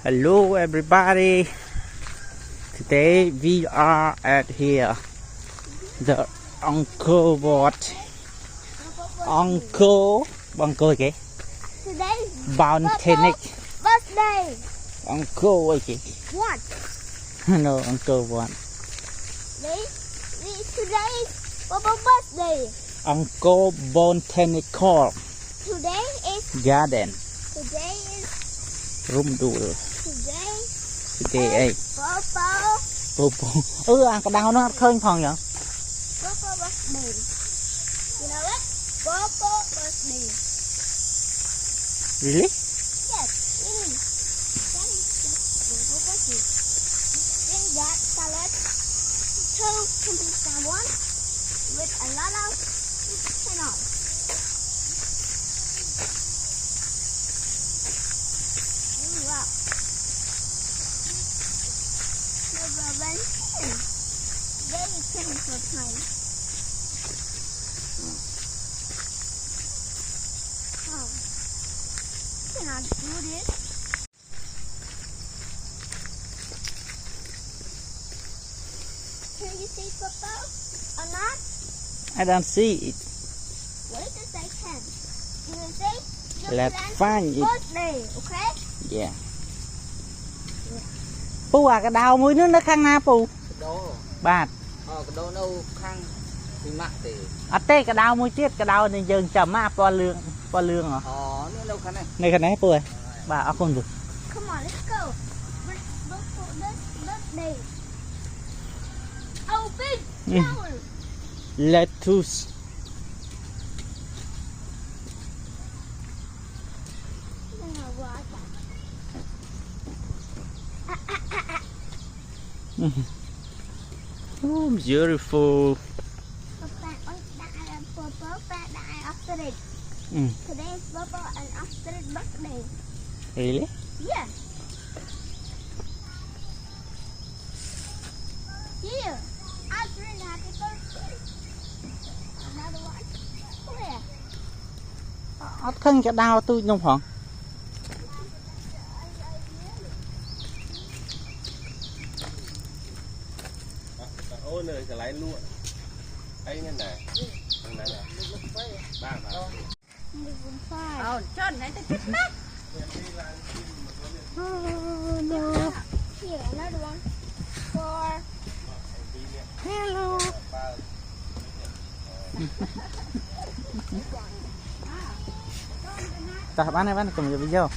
Hello everybody. Today we are at here. The Angkor Wat. Angkor okay. Today's Botanic. birthday. Angkor okay. What? No, Angkor Wat. Today's Papa's birthday. Angkor Botanical Today is Garden. today is Rumdul. Today Papa Popo. Ăn cái đau nó khơi phòng vậy? Papa birthday. You know what? Papa birthday. Really? Yes, really. That is just Papa birthday. Bring that salad to someone with a lot of channel. Wow. Very chemical time. Oh. Cannot do this. Can you see Papa or not? I don't see it. Wait a second. You will say your Let's friend's find it. birthday, okay? Yeah. Pù à cái đau mũi nước nó khăn na pù. Đó. Bạt. Cái đó nó khăn thì mặn thì. À tê cái đau mũi chết cái đau này dừng chầm á po lương hả? Nó đâu khăn này. Này cái này pù ơi. Bà ở con được. Come on, let's go. Look for this birthday. Oh, big flower. Lettuce. Oh, beautiful. Today is Papa and Astrid's birthday. Really? Yeah. Here, Astrid, happy birthday. Another one. Where? Ở khăn cái đau tôi trong phòng. Ôi nơi cái lái lụa ấy nên này thằng này là ba Oh, John, I think it's back. Oh, no. Here, another one. For... Hello. Ta bán này cầm video.